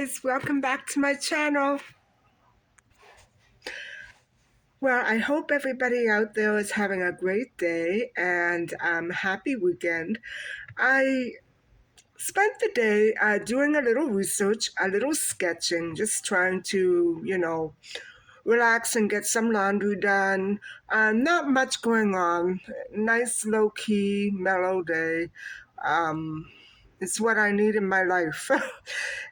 guys, welcome back to my channel. Well, I hope everybody out there is having a great day and happy weekend. I spent the day doing a little research, a little sketching, just trying to, relax and get some laundry done. Not much going on. Nice, low key, mellow day. Um, it's what I need in my life.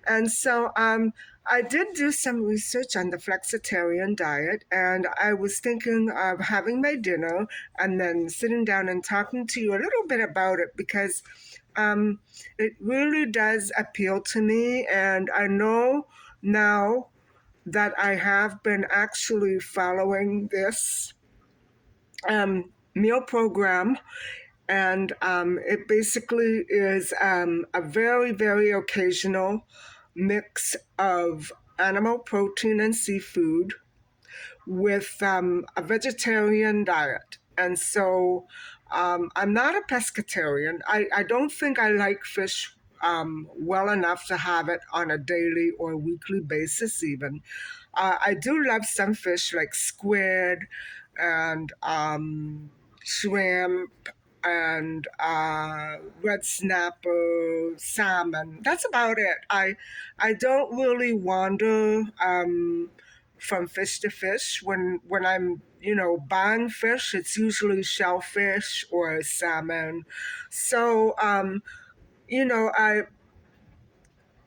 And so I did do some research on the flexitarian diet, and I was thinking of having my dinner and then sitting down and talking to you a little bit about it because um, it really does appeal to me. And I know now that I have been actually following this meal program, and it basically is a very, very occasional mix of animal protein and seafood with a vegetarian diet. And so I'm not a pescatarian. I don't think I like fish well enough to have it on a daily or weekly basis, even. I do love some fish like squid and shrimp and red snapper, salmon. That's about it. I don't really wander from fish to fish. When I'm buying fish, it's usually shellfish or salmon. So I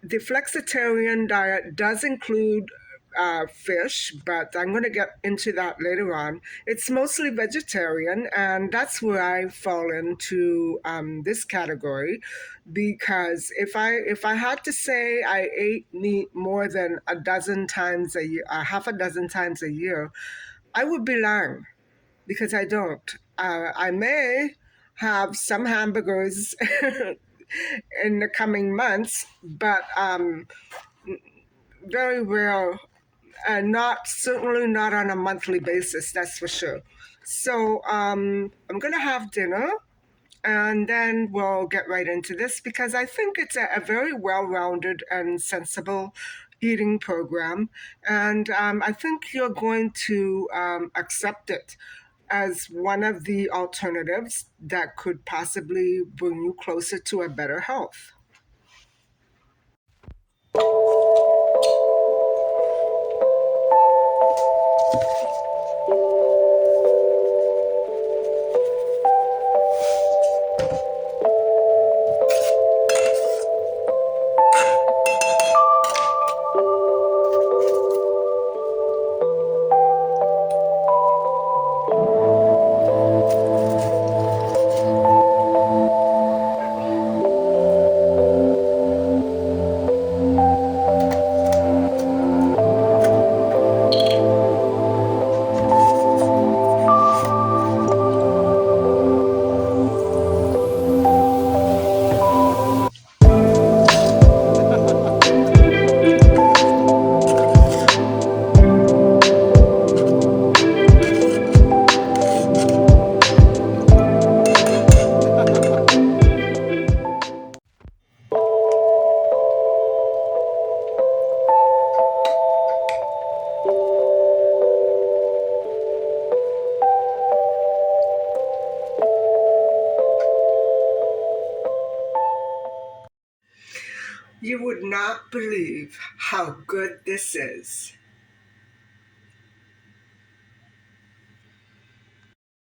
the flexitarian diet does include fish, but I'm going to get into that later on. It's mostly vegetarian, and that's where I fall into this category, because if I had to say I ate meat more than a dozen times a year, half a dozen times a year, I would be lying because I don't. I may have some hamburgers in the coming months, but very rare, and not certainly not on a monthly basis. That's for sure. So I'm gonna have dinner, and then we'll get right into this because I think it's a very well-rounded and sensible eating program, and I think you're going to accept it as one of the alternatives that could possibly bring you closer to a better health. You would not believe how good this is.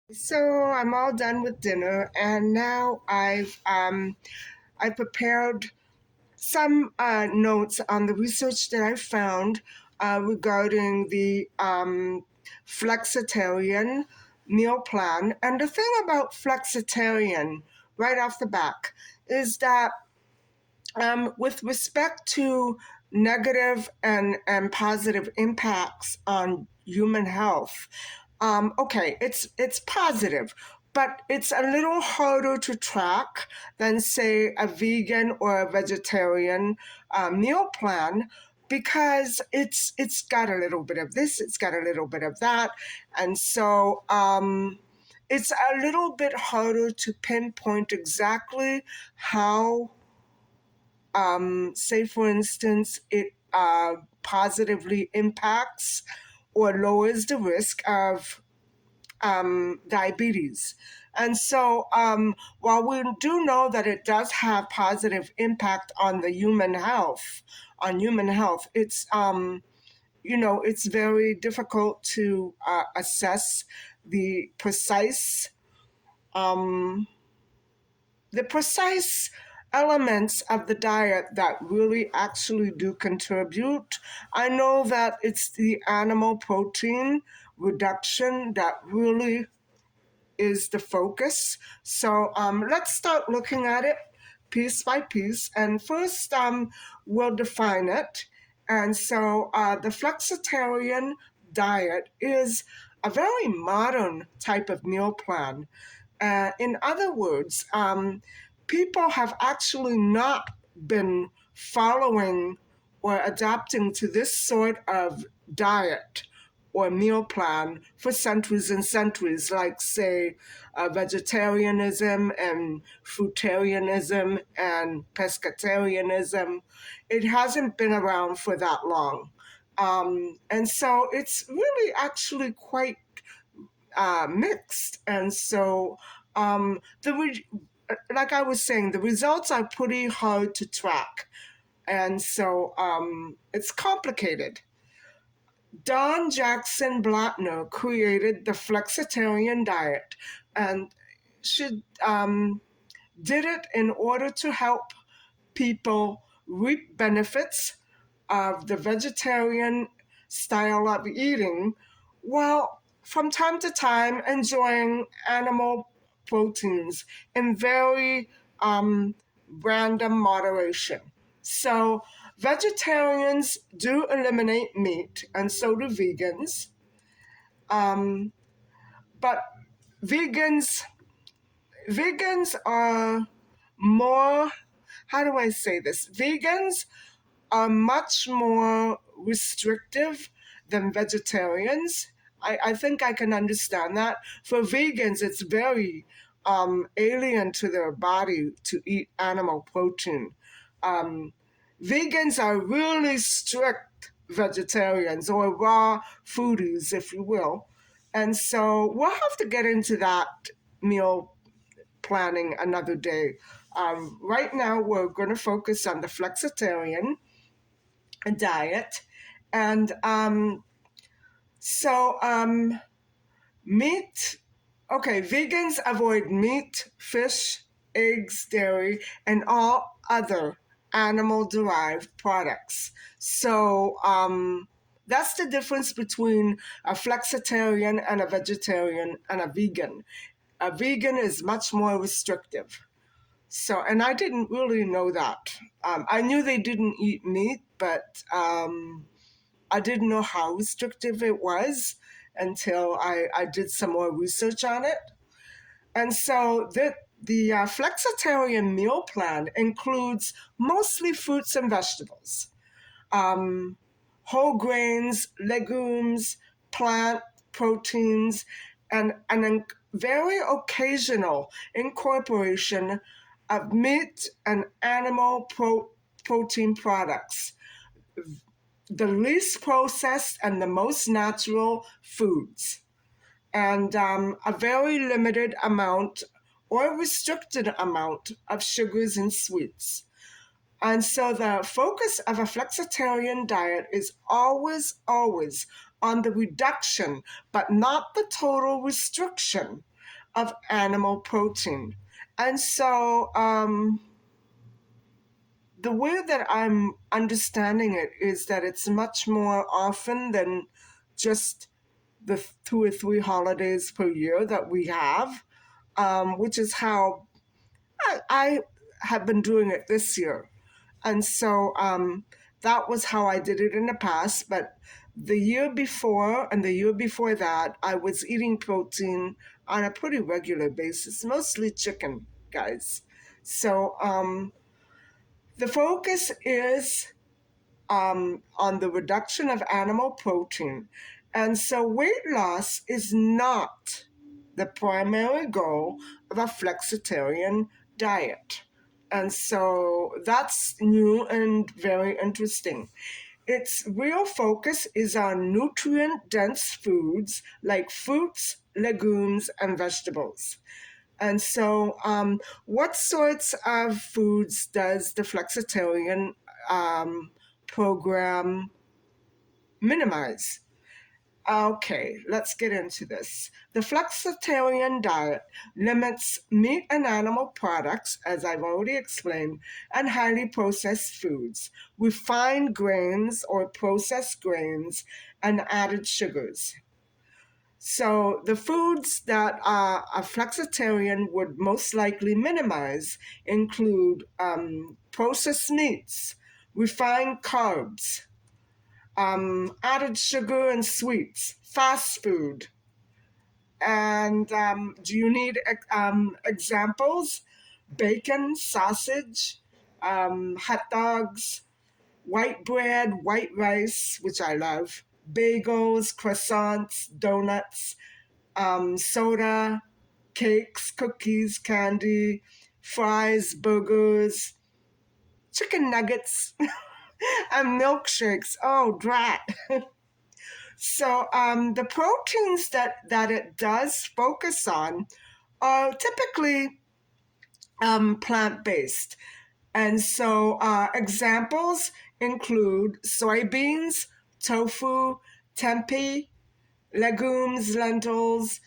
So I'm all done with dinner, and now I prepared some notes on the research that I found regarding the flexitarian meal plan. And the thing about flexitarian, right off the back, is that with respect to negative and positive impacts on human health, okay, it's positive, but it's a little harder to track than, say, a vegan or a vegetarian meal plan, because it's got a little bit of this, it's got a little bit of that, and so it's a little bit harder to pinpoint exactly how, say for instance, it positively impacts or lowers the risk of diabetes. And so while we do know that it does have positive impact on the human health, it's very difficult to assess the precise um, the precise elements of the diet that really actually do contribute. I know that it's the animal protein reduction that really is the focus. So let's start looking at it piece by piece. And first, we'll define it. And so the flexitarian diet is a very modern type of meal plan. In other words, people have actually not been following or adapting to this sort of diet or meal plan for centuries and centuries, like, say, vegetarianism and fruitarianism and pescatarianism. It hasn't been around for that long. And so it's really actually quite mixed. And so, like I was saying, the results are pretty hard to track. And so it's complicated. Don Jackson Blattner created the flexitarian diet, and she did it in order to help people reap benefits of the vegetarian style of eating while from time to time enjoying animal proteins in very random moderation. So, vegetarians do eliminate meat, and so do vegans. Um, but vegans vegans are more, how do I say this? Vegans are much more restrictive than vegetarians. I think I can understand that. For vegans, it's very alien to their body to eat animal protein. Um, Vegans are really strict vegetarians or raw foodies, if you will. And so we'll have to get into that meal planning another day. Right now, we're going to focus on the flexitarian diet. And meat, okay, vegans avoid meat, fish, eggs, dairy, and all other animal derived products. So that's the difference between a flexitarian and a vegetarian and a vegan. A vegan is much more restrictive. So, and I didn't really know that. I knew they didn't eat meat, but I didn't know how restrictive it was until I did some more research on it. And so the flexitarian meal plan includes mostly fruits and vegetables, um, whole grains, legumes, plant proteins, and an very occasional incorporation of meat and animal protein products, the least processed and the most natural foods, and a very limited amount or restricted amount of sugars and sweets. And so the focus of a flexitarian diet is always, always on the reduction, but not the total restriction of animal protein. And so the way that I'm understanding it is that it's much more often than just the 2 or 3 holidays per year that we have, which is how I have been doing it this year. And so that was how I did it in the past. But the year before and the year before that, I was eating protein on a pretty regular basis, mostly chicken, guys. So the focus is on the reduction of animal protein. And so weight loss is not the primary goal of a flexitarian diet. And so that's new and very interesting. Its real focus is on nutrient-dense foods like fruits, legumes, and vegetables. And so, what sorts of foods does the Flexitarian program minimize? Okay, let's get into this. The flexitarian diet limits meat and animal products, as I've already explained, and highly processed foods, refined grains or processed grains, and added sugars. So, the foods that a flexitarian would most likely minimize include processed meats, refined carbs, added sugar and sweets, fast food. And do you need examples? Bacon, sausage, hot dogs, white bread, white rice, which I love, bagels, croissants, donuts, soda, cakes, cookies, candy, fries, burgers, chicken nuggets, and milkshakes. Oh, drat. So the proteins that it does focus on are typically plant-based. And so examples include soybeans, tofu, tempeh, legumes, lentils,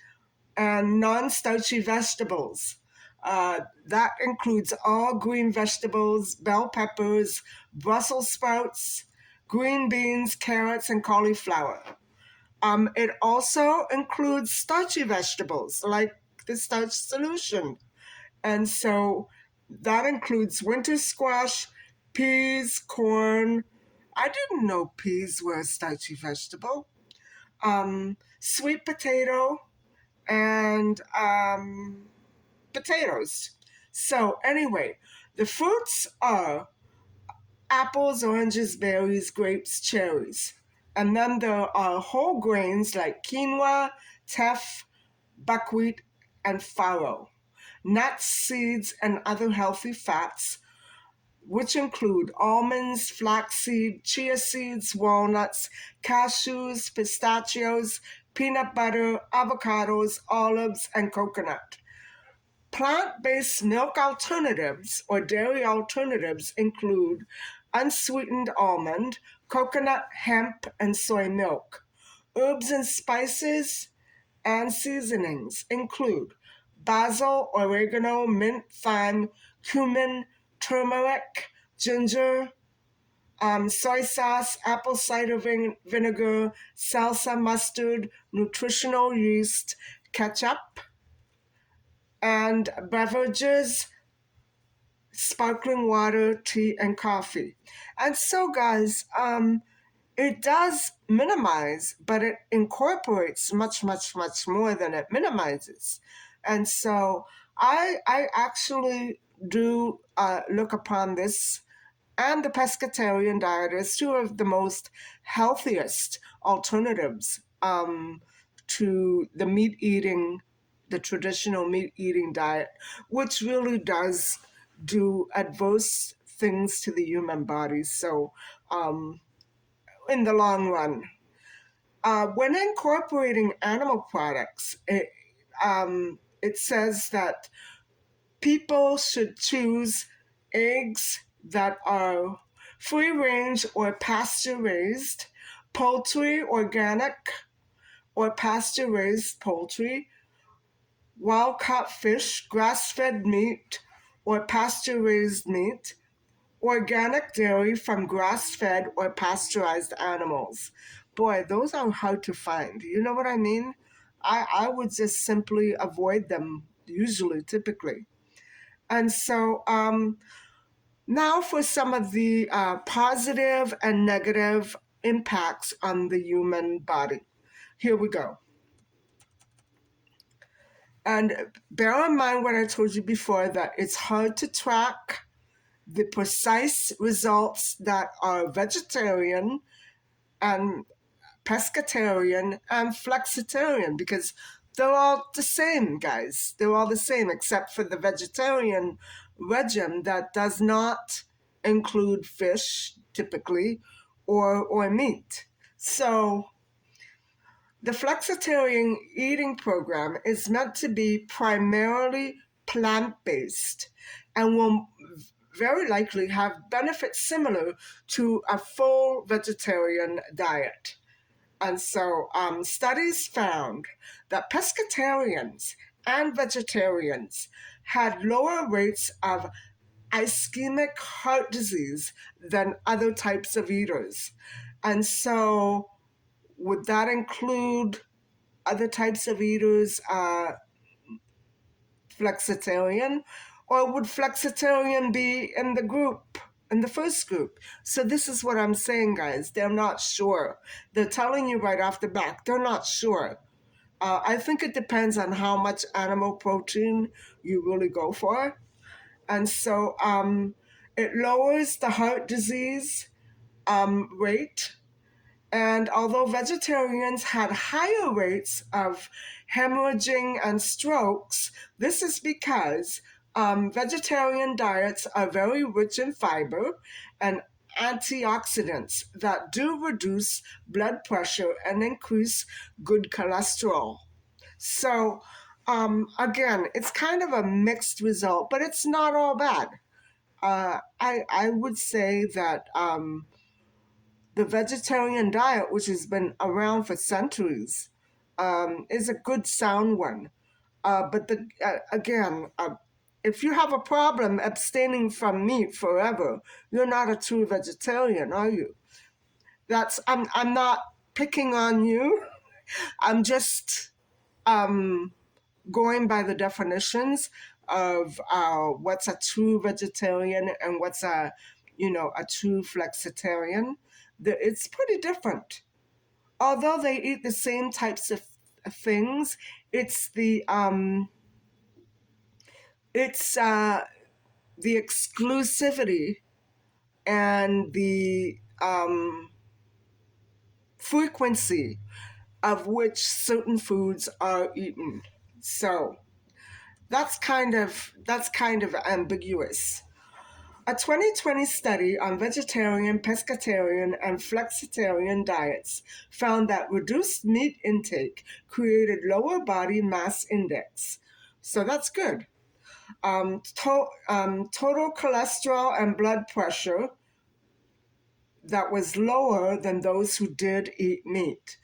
and non-starchy vegetables. That includes all green vegetables, bell peppers, Brussels sprouts, green beans, carrots, and cauliflower. It also includes starchy vegetables like the starch solution. And so that includes winter squash, peas, corn. I didn't know peas were a starchy vegetable. Sweet potato and potatoes. So, anyway, the fruits are apples, oranges, berries, grapes, cherries. And then there are whole grains like quinoa, teff, buckwheat, and farro. Nuts, seeds, and other healthy fats, which include almonds, flaxseed, chia seeds, walnuts, cashews, pistachios, peanut butter, avocados, olives, and coconut. Plant-based milk alternatives or dairy alternatives include unsweetened almond, coconut, hemp, and soy milk. Herbs and spices and seasonings include basil, oregano, mint, thyme, cumin, turmeric, ginger, soy sauce, apple cider vinegar, salsa, mustard, nutritional yeast, ketchup, and beverages, sparkling water, tea, and coffee. And so, guys, it does minimize, but it incorporates much, much, much more than it minimizes. And so, I actually do look upon this and the pescatarian diet as two of the most healthiest alternatives to the meat eating, the traditional meat eating diet, which really does do adverse things to the human body. So, in the long run, when incorporating animal products, it says that people should choose eggs that are free range or pasture raised, poultry, organic or pasture raised poultry, wild caught fish, grass fed meat or pasture raised meat, organic dairy from grass fed or pasteurized animals. Boy, those are hard to find. You know what I mean? I would just simply avoid them, usually, typically. And so, now for some of the positive and negative impacts on the human body. Here we go. And bear in mind what I told you before, that it's hard to track the precise results that are vegetarian and pescatarian and flexitarian, because they're all the same, guys. They're all the same, except for the vegetarian regime that does not include fish, typically, or meat. So the flexitarian eating program is meant to be primarily plant-based and will very likely have benefits similar to a full vegetarian diet. And so studies found that pescatarians and vegetarians had lower rates of ischemic heart disease than other types of eaters. And so would that include other types of eaters, flexitarian? Or would flexitarian be in the group, in the first group? So this is what I'm saying, guys. They're not sure. They're telling you right off the bat, they're not sure. I think it depends on how much animal protein you really go for. And so it lowers the heart disease rate. And although vegetarians had higher rates of hemorrhaging and strokes, this is because vegetarian diets are very rich in fiber and antioxidants that do reduce blood pressure and increase good cholesterol. So, again, it's kind of a mixed result, but it's not all bad. I would say that the vegetarian diet, which has been around for centuries, is a good sound one. But if you have a problem abstaining from meat forever, you're not a true vegetarian, are you? I'm not picking on you. I'm just going by the definitions of what's a true vegetarian and what's a true flexitarian. It's pretty different. Although they eat the same types of things, it's the exclusivity and the frequency of which certain foods are eaten. So that's kind of ambiguous. A 2020 study on vegetarian, pescatarian, and flexitarian diets found that reduced meat intake created lower body mass index. So that's good. Total cholesterol and blood pressure that was lower than those who did eat meat.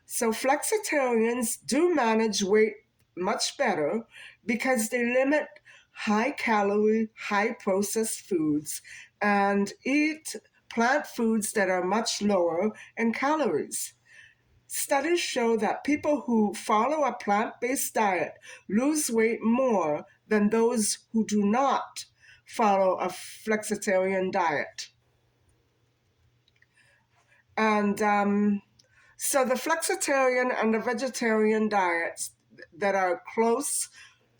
So flexitarians do manage weight much better because they limit high calorie, high processed foods and eat plant foods that are much lower in calories. Studies show that people who follow a plant-based diet lose weight more than those who do not follow a flexitarian diet. And so the flexitarian and the vegetarian diets that are close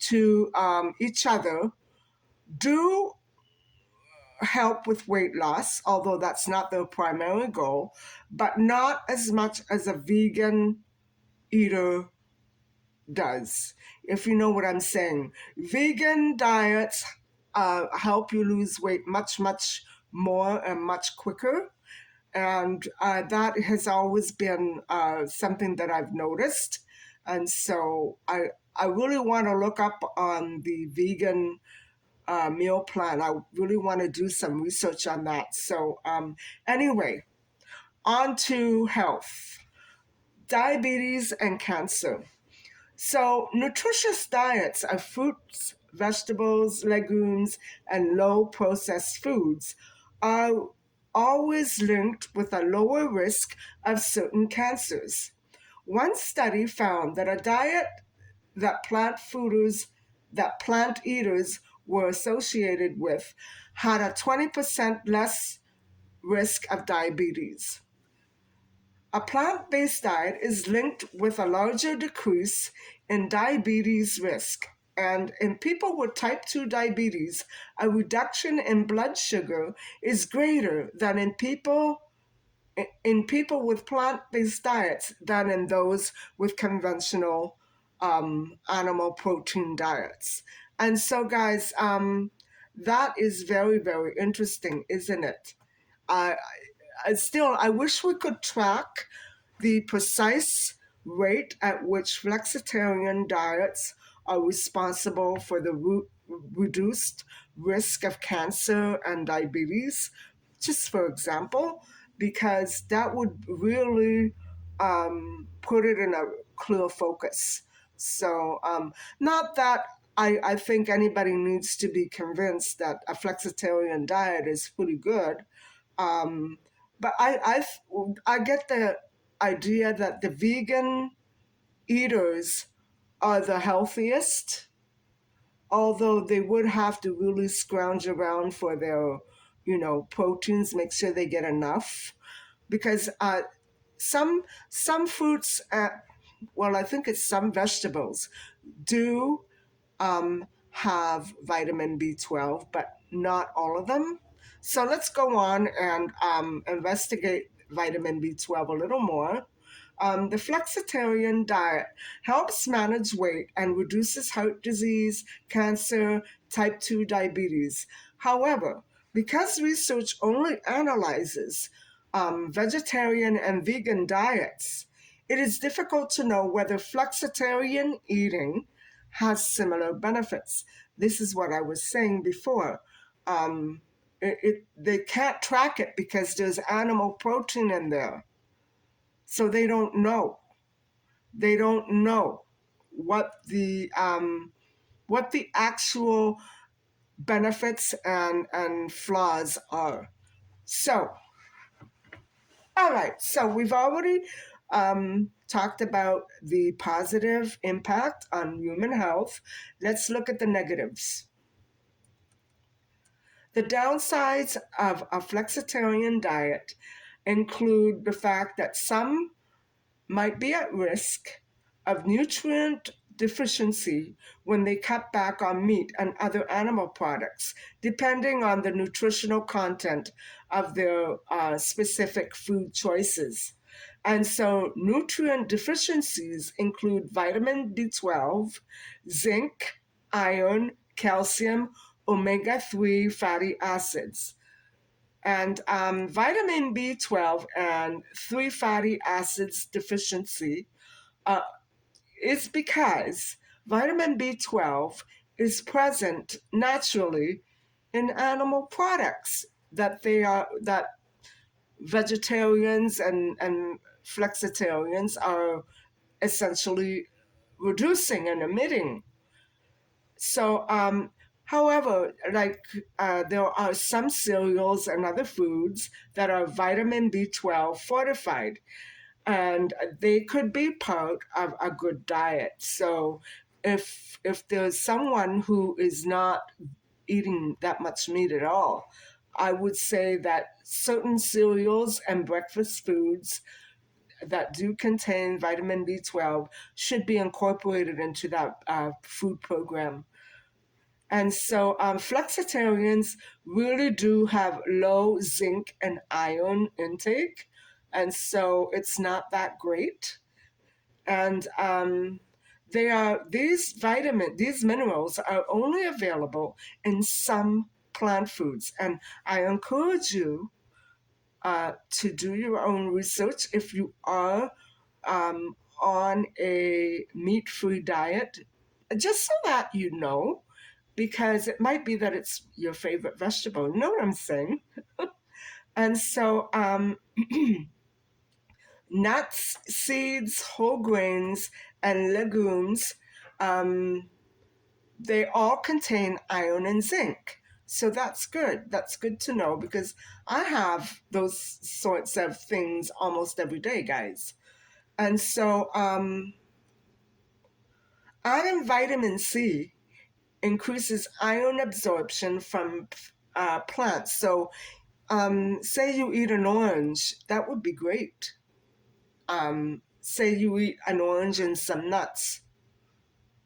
to each other do help with weight loss, although that's not their primary goal, but not as much as a vegan eater does, if you know what I'm saying. Vegan diets help you lose weight much, much more and much quicker. And that has always been something that I've noticed. And so I really want to look up on the vegan meal plan. I really want to do some research on that. So anyway, on to health, diabetes and cancer. So nutritious diets of fruits, vegetables, legumes, and low processed foods are always linked with a lower risk of certain cancers. One study found that a diet that plant eaters were associated with had a 20% less risk of diabetes. A plant-based diet is linked with a larger decrease in diabetes risk. And in people with type 2 diabetes, a reduction in blood sugar is greater than in people with plant-based diets than in those with conventional animal protein diets. And so, guys, that is very, very interesting, isn't it? still, I wish we could track the precise rate at which flexitarian diets are responsible for the reduced risk of cancer and diabetes, just for example, because that would really put it in a clear focus. So, not that I think anybody needs to be convinced that a flexitarian diet is pretty good. Um, but I get the idea that the vegan eaters are the healthiest, although they would have to really scrounge around for their, proteins, make sure they get enough, because some fruits, well, I think it's some vegetables do have vitamin B12, but not all of them. So let's go on and investigate vitamin B12 a little more. The flexitarian diet helps manage weight and reduces heart disease, cancer, type 2 diabetes. However, because research only analyzes vegetarian and vegan diets, it is difficult to know whether flexitarian eating has similar benefits. This is what I was saying before. They can't track it because there's animal protein in there. So they don't know. They don't know what the actual benefits and flaws are. So, all right. So we've already talked about the positive impact on human health. Let's look at the negatives. The downsides of a flexitarian diet include the fact that some might be at risk of nutrient deficiency when they cut back on meat and other animal products, depending on the nutritional content of their specific food choices. And so, nutrient deficiencies include vitamin B12, zinc, iron, calcium, omega 3 fatty acids. And vitamin B12 and 3 fatty acids deficiency is because vitamin B12 is present naturally in animal products that vegetarians and flexitarians are essentially reducing and emitting. So, however, there are some cereals and other foods that are vitamin B12 fortified, and they could be part of a good diet. So, if there's someone who is not eating that much meat at all, I would say that certain cereals and breakfast foods that do contain vitamin B12 should be incorporated into that food program. And so flexitarians really do have low zinc and iron intake. And so it's not that great. And these minerals are only available in some plant foods. And I encourage you to do your own research if you are on a meat-free diet, just so that you know, because it might be that it's your favorite vegetable. You know what I'm saying? And so nuts, seeds, whole grains, and legumes, they all contain iron and zinc. So that's good. That's good to know because I have those sorts of things almost every day, guys. And so adding vitamin C increases iron absorption from plants. So say you eat an orange, that would be great. Say you eat an orange and some nuts.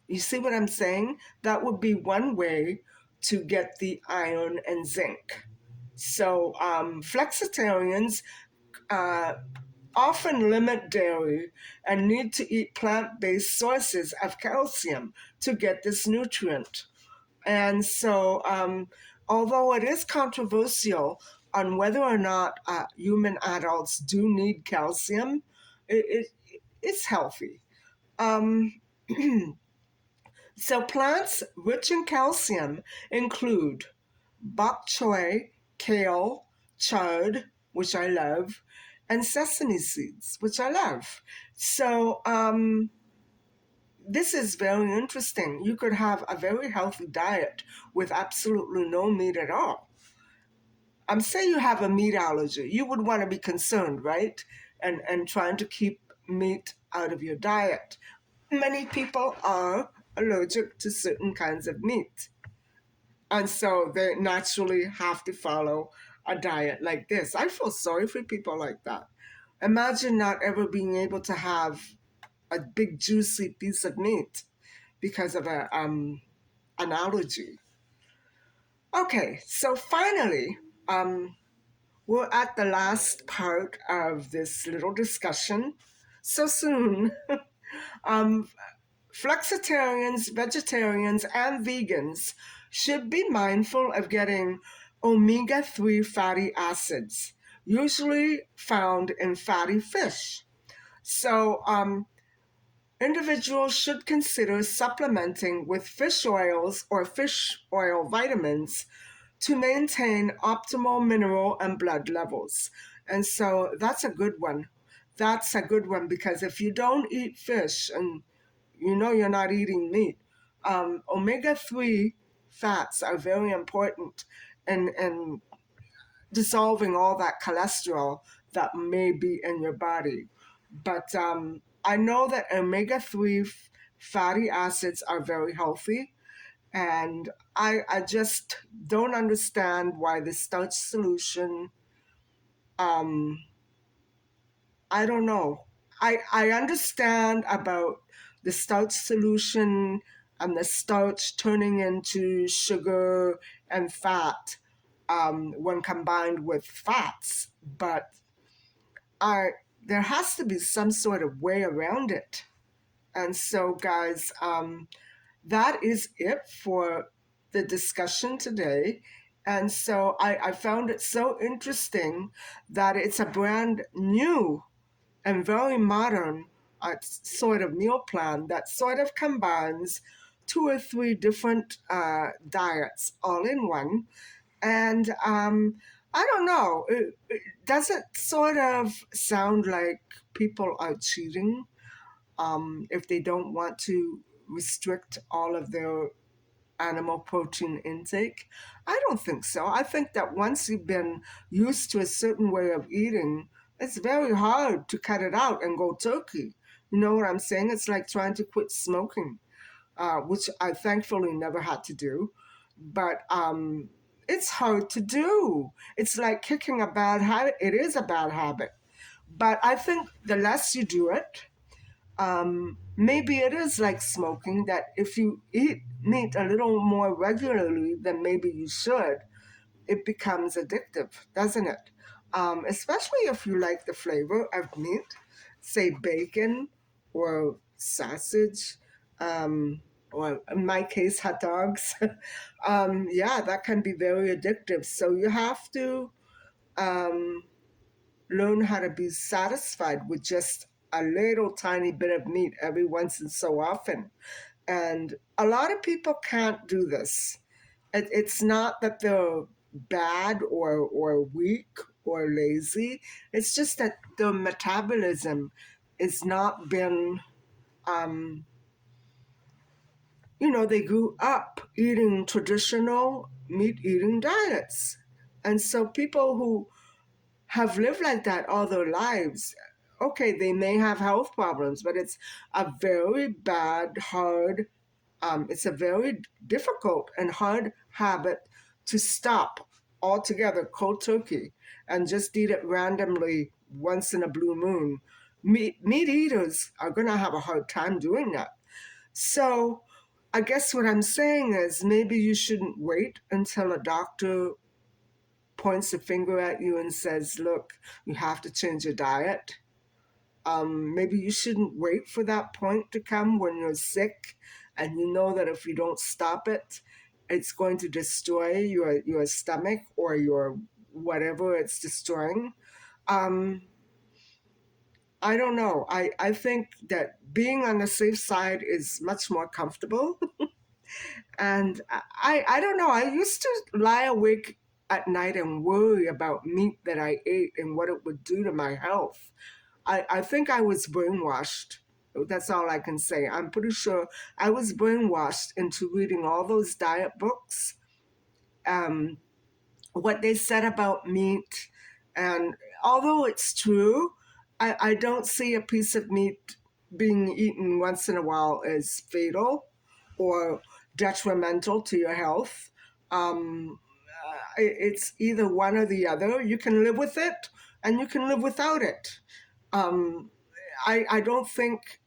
You see what I'm saying? That would be one way to get the iron and zinc. So flexitarians often limit dairy and need to eat plant-based sources of calcium to get this nutrient. And so although it is controversial, on whether or not human adults do need calcium, it's healthy. Um, so plants rich in calcium include bok choy, kale, chard, which I love, and sesame seeds, which I love. So this is very interesting. You could have a very healthy diet with absolutely no meat at all. Say you have a meat allergy, you would want to be concerned, right? And trying to keep meat out of your diet. Many people are allergic to certain kinds of meat. And so they naturally have to follow a diet like this. I feel sorry for people like that. Imagine not ever being able to have a big juicy piece of meat because of an allergy. Okay, so finally, we're at the last part of this little discussion. So soon, um, flexitarians, vegetarians, and vegans should be mindful of getting omega-3 fatty acids, usually found in fatty fish. So, individuals should consider supplementing with fish oils or fish oil vitamins to maintain optimal mineral and blood levels. And so that's a good one. That's a good one because if you don't eat fish and you know you're not eating meat, omega-3 fats are very important in dissolving all that cholesterol that may be in your body. But I know that omega-3 fatty acids are very healthy. And I just don't understand why the starch solution, um, I don't know. I understand about the starch solution and the starch turning into sugar and fat when combined with fats, but I, there has to be some sort of way around it. And so, guys, that is it for the discussion today. And so I found it so interesting that it's a brand new and very modern sort of meal plan that sort of combines two or three different diets all in one. And I don't know, does it sort of sound like people are cheating if they don't want to restrict all of their animal protein intake? I don't think so. I think that once you've been used to a certain way of eating, it's very hard to cut it out and go turkey. You know what I'm saying? It's like trying to quit smoking, which I thankfully never had to do. But it's hard to do. It's like kicking a bad habit. It is a bad habit. But I think the less you do it, maybe it is like smoking that if you eat meat a little more regularly than maybe you should, it becomes addictive, doesn't it? Especially if you like the flavor of meat, say bacon or sausage, or in my case, hot dogs. Yeah, that can be very addictive. So you have to um, learn how to be satisfied with just a little tiny bit of meat every once and so often. And a lot of people can't do this. It's not that they're bad or weak or lazy. It's just that their metabolism has not been, um, they grew up eating traditional meat eating diets. And so people who have lived like that all their lives, okay, they may have health problems, but it's a very bad, hard, it's a very difficult and hard habit to stop altogether cold turkey and just eat it randomly once in a blue moon. Meat eaters are going to have a hard time doing that. So I guess what I'm saying is maybe you shouldn't wait until a doctor points a finger at you and says, look, you have to change your diet. Maybe you shouldn't wait for that point to come when you're sick and you know that if you don't stop it, it's going to destroy your stomach or your whatever it's destroying. Um, I don't know. I think that being on the safe side is much more comfortable. And I don't know. I used to lie awake at night and worry about meat that I ate and what it would do to my health. I think I was brainwashed. That's all I can say. I'm pretty sure I was brainwashed into reading all those diet books, um, what they said about meat. And although it's true, I don't see a piece of meat being eaten once in a while as fatal or detrimental to your health. It's either one or the other. You can live with it and you can live without it. Um, I don't think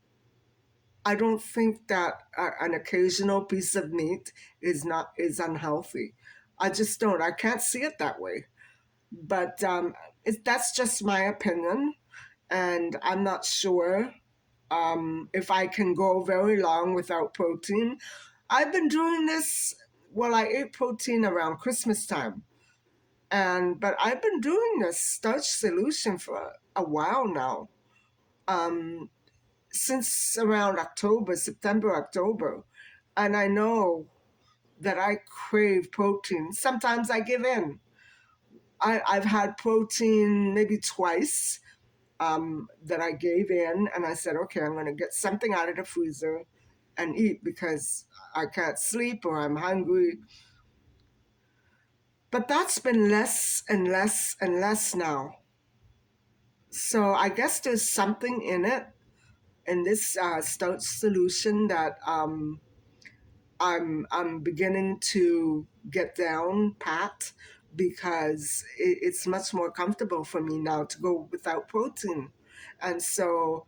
that an occasional piece of meat is unhealthy. I just don't. I can't see it that way. But that's just my opinion, and I'm not sure if I can go very long without protein. I've been doing this. Well, I ate protein around Christmas time, and but I've been doing this starch solution for a while now. Um, since around October, September, October. And I know that I crave protein. Sometimes I give in. I've had protein maybe twice that I gave in, and I said, okay, I'm going to get something out of the freezer and eat because I can't sleep or I'm hungry. But that's been less and less and less now. So I guess there's something in it, in this starch solution that I'm beginning to get down pat because it's much more comfortable for me now to go without protein. And so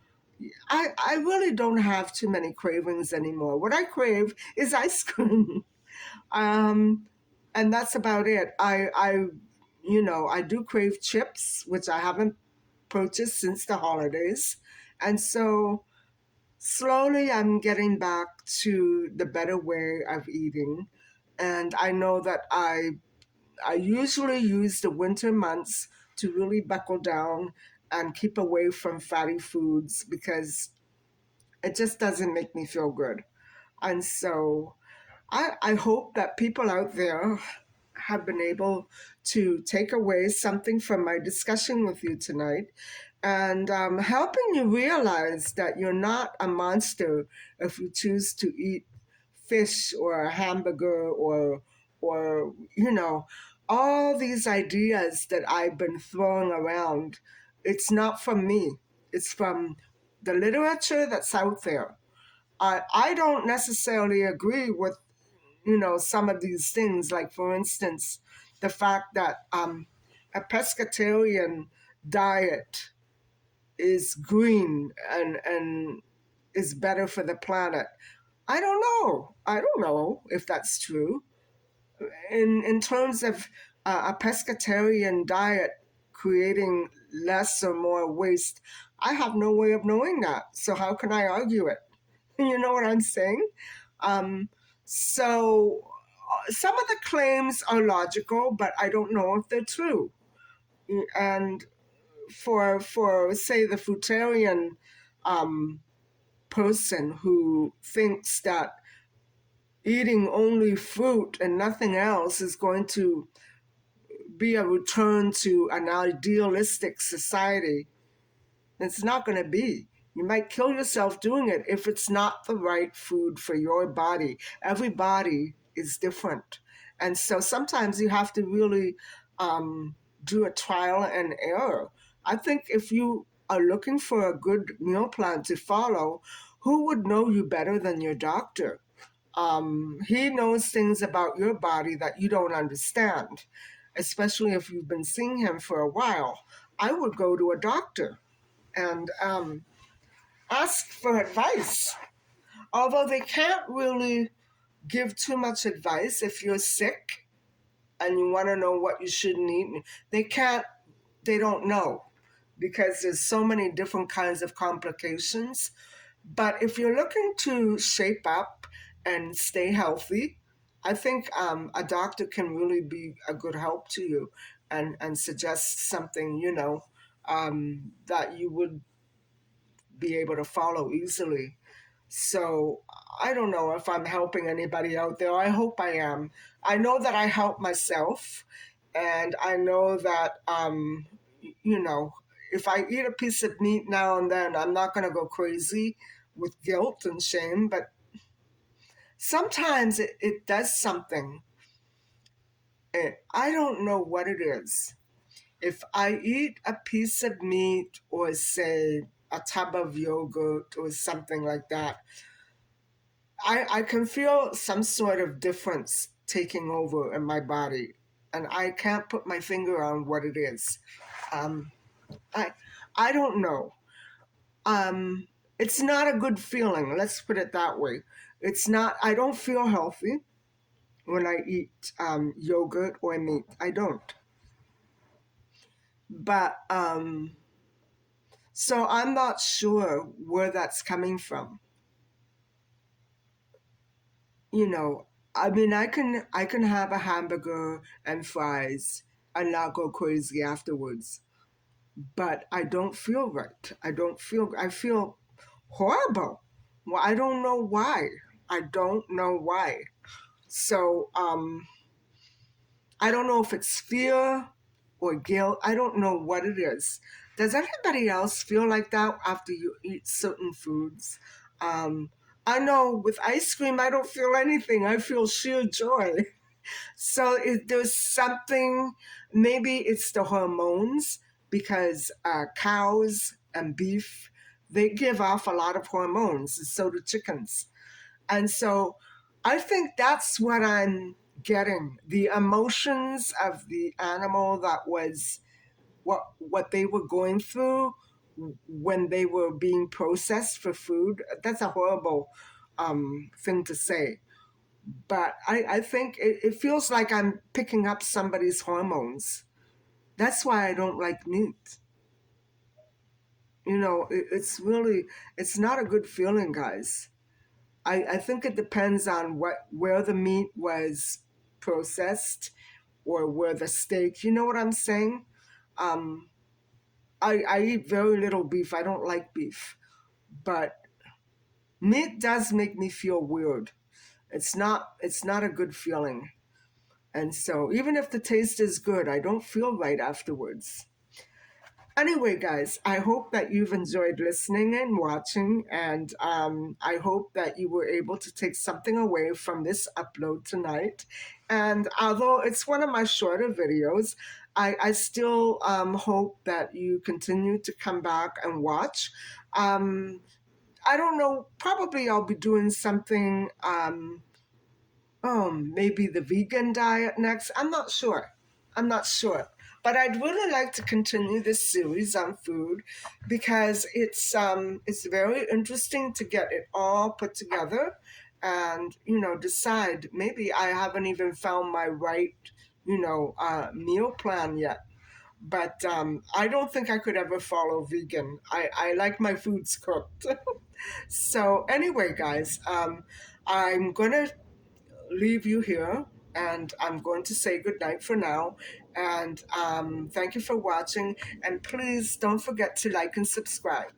I really don't have too many cravings anymore. What I crave is ice cream. um, and that's about it. I do crave chips, which I haven't purchased since the holidays. And so slowly I'm getting back to the better way of eating. And I know that I usually use the winter months to really buckle down and keep away from fatty foods because it just doesn't make me feel good. And so I hope that people out there have been able to take away something from my discussion with you tonight and helping you realize that you're not a monster if you choose to eat fish or a hamburger or all these ideas that I've been throwing around. It's not from me. It's from the literature that's out there. I don't necessarily agree with some of these things. Like for instance, the fact that a pescatarian diet is green and is better for the planet. I don't know. I don't know if that's true. In terms of a pescatarian diet creating less or more waste, I have no way of knowing that. So how can I argue it? You know what I'm saying? Um, so some of the claims are logical, but I don't know if they're true. And for say the fruitarian um, person who thinks that eating only fruit and nothing else is going to be a return to an idealistic society, it's not going to be. You might kill yourself doing it if it's not the right food for your body. Every body is different. And so sometimes you have to really do a trial and error. I think if you are looking for a good meal plan to follow, who would know you better than your doctor? He knows things about your body that you don't understand, especially if you've been seeing him for a while. I would go to a doctor and ask for advice. Although they can't really give too much advice if you're sick and you want to know what you shouldn't eat, they don't know because there's so many different kinds of complications. But if you're looking to shape up and stay healthy, I think a doctor can really be a good help to you and suggest something, that you would be able to follow easily. So I don't know if I'm helping anybody out there. I hope I am. I know that I help myself, and I know that, you know, if I eat a piece of meat now and then, I'm not going to go crazy with guilt and shame, but sometimes it does something. I don't know what it is. If I eat a piece of meat or, say, a tub of yogurt or something like that, I can feel some sort of difference taking over in my body, and I can't put my finger on what it is. Um, I I don't know. Um, it's not a good feeling. Let's put it that way. It's not. I don't feel healthy when I eat yogurt or meat. I don't. But so I'm not sure where that's coming from. You know, I mean, I can have a hamburger and fries and not go crazy afterwards, but I don't feel right. I feel horrible. Well, I don't know why. I don't know why. So I don't know if it's fear or guilt. I don't know what it is. Does anybody else feel like that after you eat certain foods? Um, I know with ice cream, I don't feel anything. I feel sheer joy. So there's something, maybe it's the hormones, because cows and beef, they give off a lot of hormones, and so do chickens. And so I think that's what I'm getting. The emotions of the animal, that was what they were going through when they were being processed for food. That's a horrible thing to say. But I think it feels like I'm picking up somebody's hormones. That's why I don't like meat. It's really, it's not a good feeling, guys. I think it depends on where the meat was processed, or where the steak, you know what I'm saying? Um, I eat very little beef. I don't like beef. But meat does make me feel weird. It's not a good feeling. And so even if the taste is good, I don't feel right afterwards. Anyway, guys, I hope that you've enjoyed listening and watching, and I hope that you were able to take something away from this upload tonight. And although it's one of my shorter videos, I still hope that you continue to come back and watch. Um, I don't know, probably I'll be doing something. Maybe the vegan diet next. I'm not sure. I'm not sure. But I'd really like to continue this series on food, because it's very interesting to get it all put together and decide. Maybe I haven't even found my right meal plan yet. But I don't think I could ever follow vegan. I like my foods cooked. So anyway, guys, I'm gonna leave you here, and I'm going to say goodnight for now. And thank you for watching. And please don't forget to like and subscribe.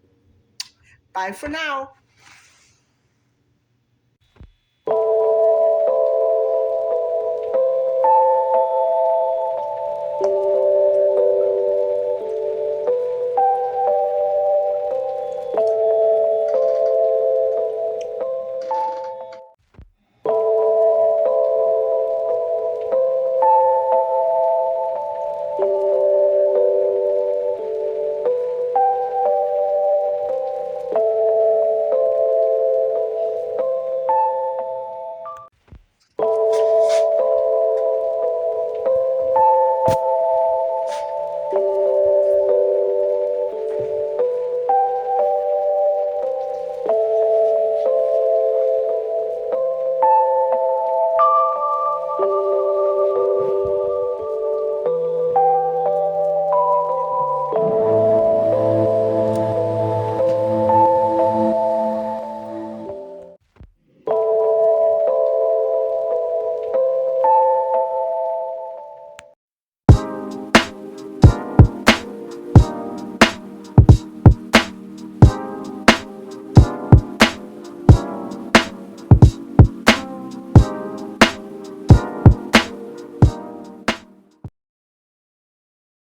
Bye for now.